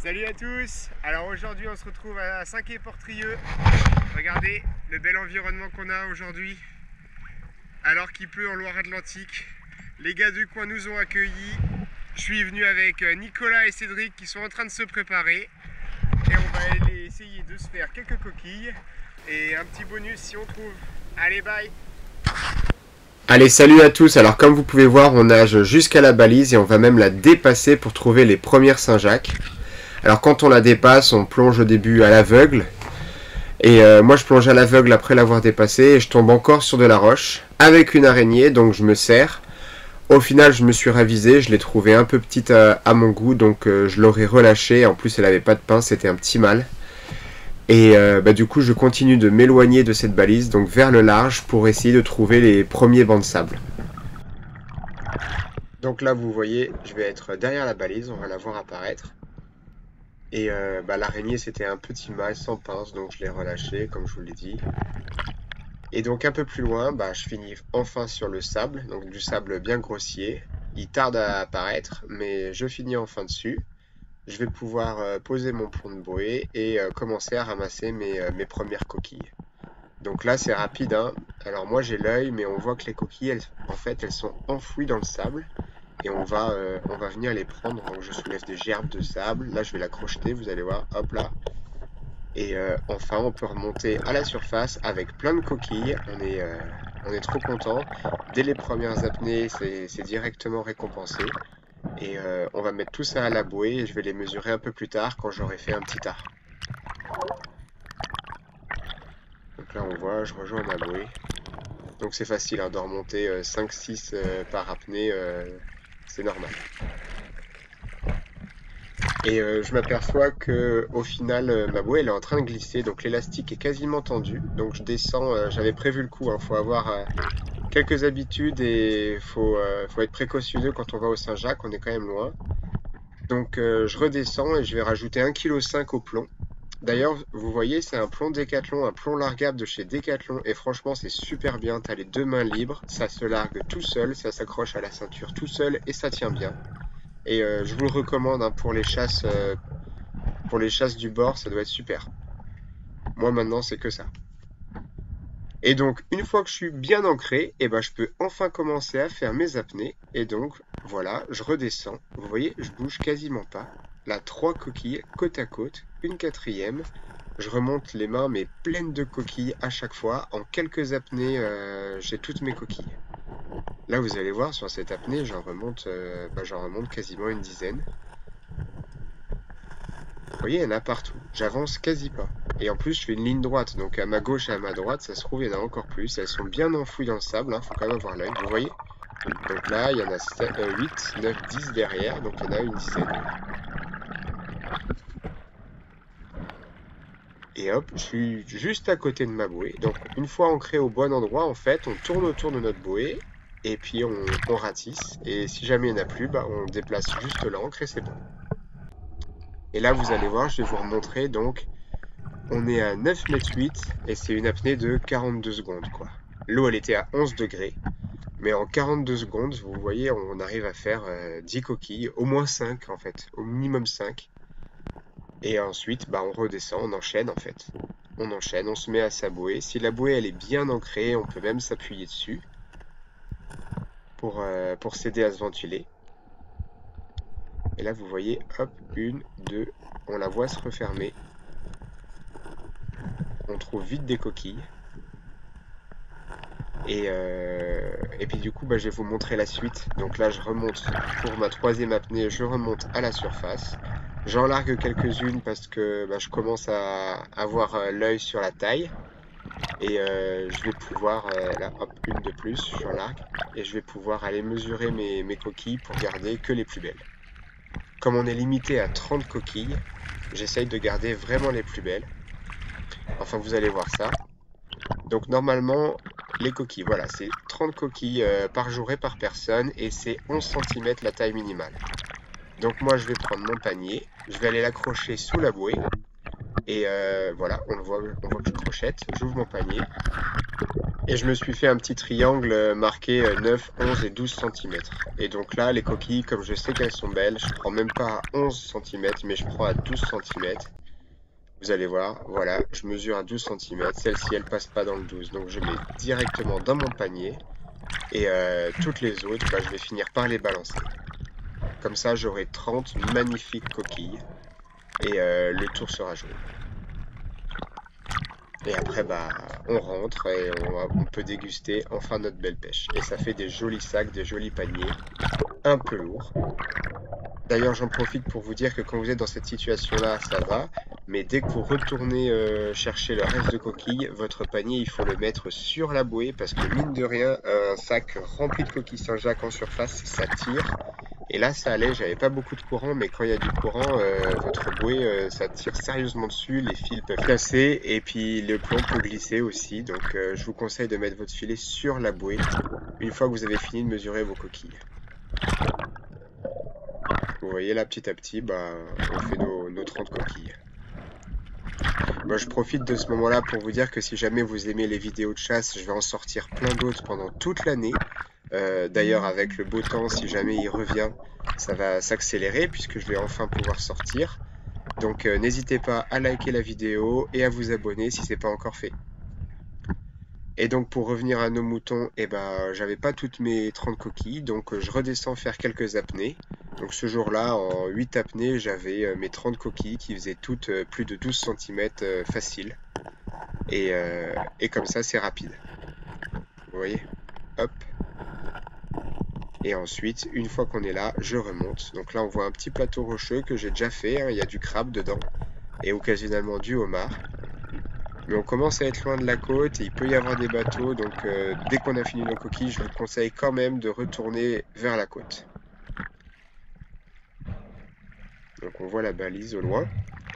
Salut à tous. Alors aujourd'hui on se retrouve à Saint-Quay-Portrieux. Regardez le bel environnement qu'on a aujourd'hui alors qu'il pleut en Loire-Atlantique. Les gars du coin nous ont accueillis. Je suis venu avec Nicolas et Cédric qui sont en train de se préparer et on va aller essayer de se faire quelques coquilles et un petit bonus si on trouve. Allez, bye. Allez, salut à tous. Alors comme vous pouvez voir, on nage jusqu'à la balise et on va même la dépasser pour trouver les premières Saint-Jacques. Alors quand on la dépasse, on plonge au début à l'aveugle. Et moi je plonge à l'aveugle après l'avoir dépassée et je tombe encore sur de la roche avec une araignée, donc je me serre. Au final je me suis ravisé, je l'ai trouvée un peu petite à mon goût, donc je l'aurais relâchée. En plus elle avait pas de pince, c'était un petit mâle. Et du coup je continue de m'éloigner de cette balise, donc vers le large, pour essayer de trouver les premiers bancs de sable. Donc là vous voyez, je vais être derrière la balise, on va la voir apparaître. Et l'araignée c'était un petit mâle sans pince, donc je l'ai relâché comme je vous l'ai dit. Et donc un peu plus loin, je finis enfin sur le sable, donc du sable bien grossier. Il tarde à apparaître, mais je finis enfin dessus. Je vais pouvoir poser mon plomb de bouée et commencer à ramasser mes premières coquilles. Donc là c'est rapide, hein. Alors moi j'ai l'œil, mais on voit que les coquilles, elles sont enfouies dans le sable. Et on va venir les prendre. Donc je soulève des gerbes de sable. Là je vais la crocheter, vous allez voir, hop là. Et enfin on peut remonter à la surface avec plein de coquilles. On est trop content. Dès les premières apnées, c'est directement récompensé. Et on va mettre tout ça à la bouée et je vais les mesurer un peu plus tard quand j'aurai fait un petit tas. Donc là on voit, je rejoins ma bouée. Donc c'est facile hein, de remonter 5-6 par apnée, c'est normal. Et je m'aperçois que au final ma bouée elle est en train de glisser, donc l'élastique est quasiment tendu. Donc je descends, j'avais prévu le coup, hein, faut avoir quelques habitudes et faut être précautionneux quand on va au Saint-Jacques, on est quand même loin. Donc je redescends et je vais rajouter 1,5 kg au plomb. D'ailleurs, vous voyez, c'est un plomb Décathlon, un plomb largable de chez Décathlon, et franchement c'est super bien, t'as les deux mains libres, ça se largue tout seul, ça s'accroche à la ceinture tout seul et ça tient bien. Et je vous le recommande hein, pour les chasses du bord, ça doit être super. Moi maintenant c'est que ça. Et donc une fois que je suis bien ancré, je peux enfin commencer à faire mes apnées. Et donc voilà, je redescends. Vous voyez, je bouge quasiment pas. Là, 3 coquilles côte à côte, une quatrième. Je remonte les mains mais pleines de coquilles à chaque fois. En quelques apnées, j'ai toutes mes coquilles. Là vous allez voir sur cette apnée, j'en remonte quasiment une dizaine. Vous voyez, il y en a partout. J'avance quasi pas. Et en plus, je fais une ligne droite. Donc à ma gauche et à ma droite, ça se trouve, il y en a encore plus. Elles sont bien enfouies dans le sable. Hein. Faut quand même avoir l'œil. Vous voyez? Donc là, il y en a 8, 9, 10 derrière. Donc il y en a une dizaine. Et hop, je suis juste à côté de ma bouée. Donc une fois ancré au bon endroit, en fait, on tourne autour de notre bouée. Et puis on ratisse. Et si jamais il n'y en a plus, on déplace juste l'ancre et c'est bon. Et là, vous allez voir, je vais vous remontrer donc. On est à 9,8 m et c'est une apnée de 42 secondes quoi. L'eau elle était à 11 degrés, mais en 42 secondes, vous voyez, on arrive à faire 10 coquilles, au moins 5 en fait, au minimum 5. Et ensuite, on redescend, on enchaîne en fait. On enchaîne, on se met à sa bouée. Si la bouée elle est bien ancrée, on peut même s'appuyer dessus pour s'aider à se ventiler. Et là vous voyez, hop, 1, 2, on la voit se refermer. On trouve vite des coquilles. Et puis du coup, je vais vous montrer la suite. Donc là, je remonte pour ma troisième apnée, je remonte à la surface. J'en largue quelques-unes parce que je commence à avoir l'œil sur la taille. Et je vais pouvoir, là, hop, une de plus, j'en largue. Et je vais pouvoir aller mesurer mes coquilles pour garder que les plus belles. Comme on est limité à 30 coquilles, j'essaye de garder vraiment les plus belles. Enfin, vous allez voir ça. Donc normalement, les coquilles, voilà, c'est 30 coquilles par jour et par personne et c'est 11 cm la taille minimale. Donc moi je vais prendre mon panier, je vais aller l'accrocher sous la bouée et voilà, on voit que je crochette, j'ouvre mon panier Et je me suis fait un petit triangle marqué 9, 11 et 12 centimètres. Et donc là, les coquilles, comme je sais qu'elles sont belles, je prends même pas à 11 centimètres, mais je prends à 12 centimètres. Vous allez voir, voilà, je mesure à 12 centimètres. Celle-ci, elle passe pas dans le 12, donc je mets directement dans mon panier. Et toutes les autres, bah, je vais finir par les balancer. Comme ça, j'aurai 30 magnifiques coquilles. Et le tour sera joué. Et après, bah, on rentre et on peut déguster enfin notre belle pêche. Et ça fait des jolis sacs, des jolis paniers, un peu lourds. D'ailleurs, j'en profite pour vous dire que quand vous êtes dans cette situation-là, ça va. Mais dès que vous retournez chercher le reste de coquilles, votre panier, il faut le mettre sur la bouée parce que mine de rien, un sac rempli de coquilles Saint-Jacques en surface, ça tire. Et là, ça allait, j'avais pas beaucoup de courant, mais quand il y a du courant, votre bouée, ça tire sérieusement dessus, les fils peuvent casser, et puis le plomb peut glisser aussi. Donc, je vous conseille de mettre votre filet sur la bouée une fois que vous avez fini de mesurer vos coquilles. Vous voyez là, petit à petit, bah, on fait nos 30 coquilles. Moi, je profite de ce moment-là pour vous dire que si jamais vous aimez les vidéos de chasse, je vais en sortir plein d'autres pendant toute l'année. D'ailleurs, avec le beau temps, si jamais il revient, ça va s'accélérer puisque je vais enfin pouvoir sortir. Donc, n'hésitez pas à liker la vidéo et à vous abonner si ce n'est pas encore fait. Et donc, pour revenir à nos moutons, eh ben, j'avais pas toutes mes 30 coquilles, donc je redescends faire quelques apnées. Donc ce jour-là, en 8 apnées, j'avais mes 30 coquilles qui faisaient toutes plus de 12 cm facile. Et comme ça, c'est rapide. Vous voyez? Hop. Et ensuite, une fois qu'on est là, je remonte. Donc là, on voit un petit plateau rocheux que j'ai déjà fait. Hein, il y a du crabe dedans. Et occasionnellement du homard. Mais on commence à être loin de la côte et il peut y avoir des bateaux. Donc dès qu'on a fini nos coquilles, je vous conseille quand même de retourner vers la côte. Donc on voit la balise au loin.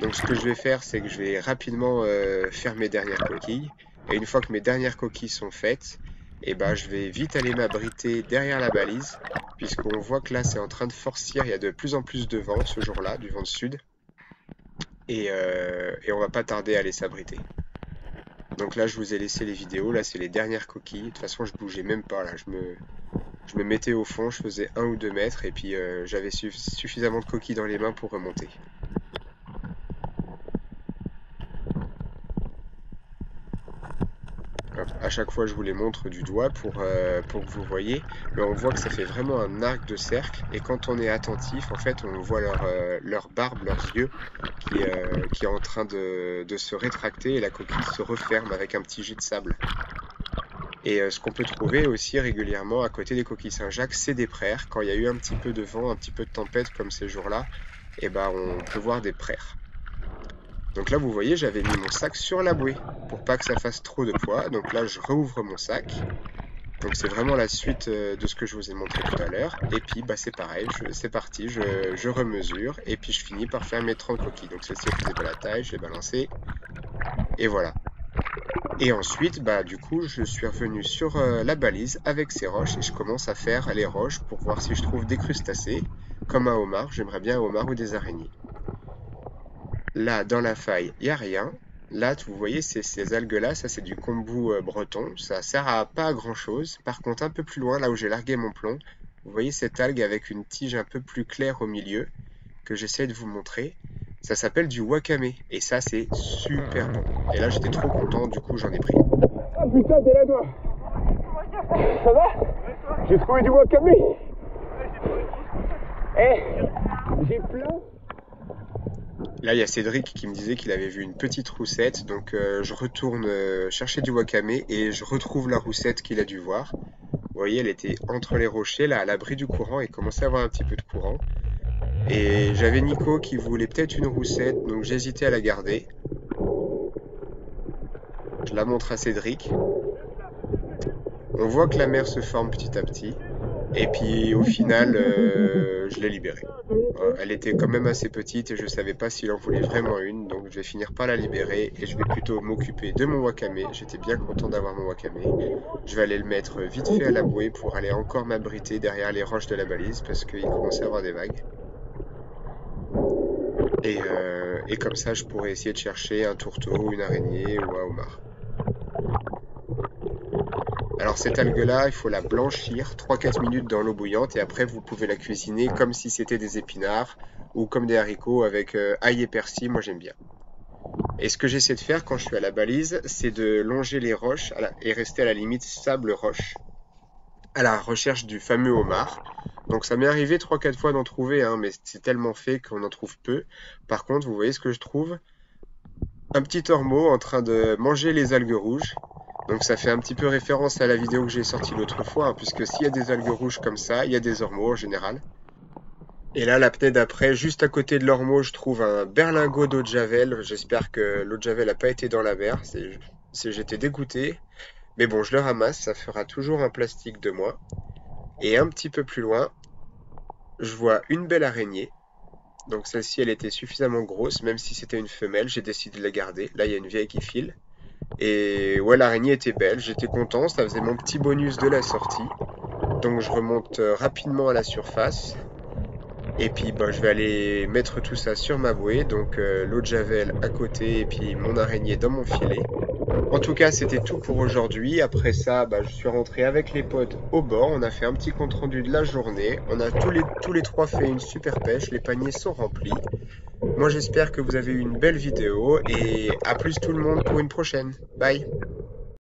Donc ce que je vais faire, c'est que je vais rapidement faire mes dernières coquilles. Et une fois que mes dernières coquilles sont faites, et ben, je vais vite aller m'abriter derrière la balise. Puisqu'on voit que là, c'est en train de forcir. Il y a de plus en plus de vent ce jour-là, du vent de sud. Et on va pas tarder à aller s'abriter. Donc là, je vous ai laissé les vidéos. Là, c'est les dernières coquilles. De toute façon, je bougeais même pas. Là, je me mettais au fond, je faisais 1 ou 2 mètres. Et puis, j'avais suffisamment de coquilles dans les mains pour remonter. À chaque fois, je vous les montre du doigt pour que vous voyez. Mais on voit que ça fait vraiment un arc de cercle. Et quand on est attentif, en fait, on voit leur barbe, leurs yeux, qui est en train de se rétracter. Et la coquille se referme avec un petit jet de sable. Et ce qu'on peut trouver aussi régulièrement à côté des coquilles Saint-Jacques, c'est des praires. Quand il y a eu un petit peu de vent, un petit peu de tempête comme ces jours-là, et ben, on peut voir des praires. Donc là, vous voyez, j'avais mis mon sac sur la bouée pour pas que ça fasse trop de poids. Donc là, je rouvre mon sac. Donc c'est vraiment la suite de ce que je vous ai montré tout à l'heure. Et puis, bah, c'est pareil, c'est parti, je remesure. Et puis, je finis par faire mes 30 coquilles. Donc celle-ci, elle faisait pas la taille, je l'ai balancée. Et voilà. Et ensuite, bah, du coup, je suis revenu sur la balise avec ces roches. Et je commence à faire les roches pour voir si je trouve des crustacés. Comme un homard, j'aimerais bien un homard ou des araignées. Là, dans la faille, il n'y a rien. Là, vous voyez, ces algues-là, ça c'est du kombu breton. Ça sert à pas à grand-chose. Par contre, un peu plus loin, là où j'ai largué mon plomb, vous voyez cette algue avec une tige un peu plus claire au milieu, que j'essaie de vous montrer. Ça s'appelle du wakame. Et ça, c'est super bon. Et là, j'étais trop content, du coup, j'en ai pris. Ah putain, t'es là, toi? Ça va? J'ai trouvé du wakame. Eh, j'ai plein. Là, il y a Cédric qui me disait qu'il avait vu une petite roussette, donc je retourne chercher du wakame et je retrouve la roussette qu'il a dû voir. Vous voyez, elle était entre les rochers, là, à l'abri du courant, et commençait à avoir un petit peu de courant. Et j'avais Nico qui voulait peut-être une roussette, donc j'hésitais à la garder. Je la montre à Cédric. On voit que la mer se forme petit à petit. Et puis au final, je l'ai libérée. Elle était quand même assez petite et je ne savais pas s'il en voulait vraiment une. Donc je vais finir par la libérer et je vais plutôt m'occuper de mon wakame. J'étais bien content d'avoir mon wakame. Je vais aller le mettre vite fait à la bouée pour aller encore m'abriter derrière les roches de la balise parce qu'il commençait à avoir des vagues. Et comme ça, je pourrais essayer de chercher un tourteau, une araignée ou un homard. Alors cette algue-là, il faut la blanchir 3-4 minutes dans l'eau bouillante et après vous pouvez la cuisiner comme si c'était des épinards ou comme des haricots avec ail et persil, moi j'aime bien. Et ce que j'essaie de faire quand je suis à la balise, c'est de longer les roches et rester à la limite sable-roche, à la recherche du fameux homard. Donc ça m'est arrivé 3-4 fois d'en trouver, hein, mais c'est tellement fait qu'on en trouve peu. Par contre, vous voyez ce que je trouve? Un petit ormeau en train de manger les algues rouges. Donc ça fait un petit peu référence à la vidéo que j'ai sortie l'autre fois, hein, puisque s'il y a des algues rouges comme ça, il y a des ormeaux en général. Et là, la l'apnée d'après, juste à côté de l'ormeau, je trouve un berlingot d'eau de Javel. J'espère que l'eau de Javel n'a pas été dans la mer. J'étais dégoûté. Mais bon, je le ramasse, ça fera toujours un plastique de moi. Et un petit peu plus loin, je vois une belle araignée. Donc celle-ci, elle était suffisamment grosse, même si c'était une femelle, j'ai décidé de la garder. Là, il y a une vieille qui file. Et ouais, l'araignée était belle, j'étais content, ça faisait mon petit bonus de la sortie. Donc je remonte rapidement à la surface. Et puis bah, je vais aller mettre tout ça sur ma bouée, donc l'eau de Javel à côté et puis mon araignée dans mon filet. En tout cas, c'était tout pour aujourd'hui. Après ça, bah, je suis rentré avec les potes au bord. On a fait un petit compte rendu de la journée. On a tous les trois fait une super pêche. Les paniers sont remplis. Moi, j'espère que vous avez eu une belle vidéo et à plus tout le monde pour une prochaine. Bye!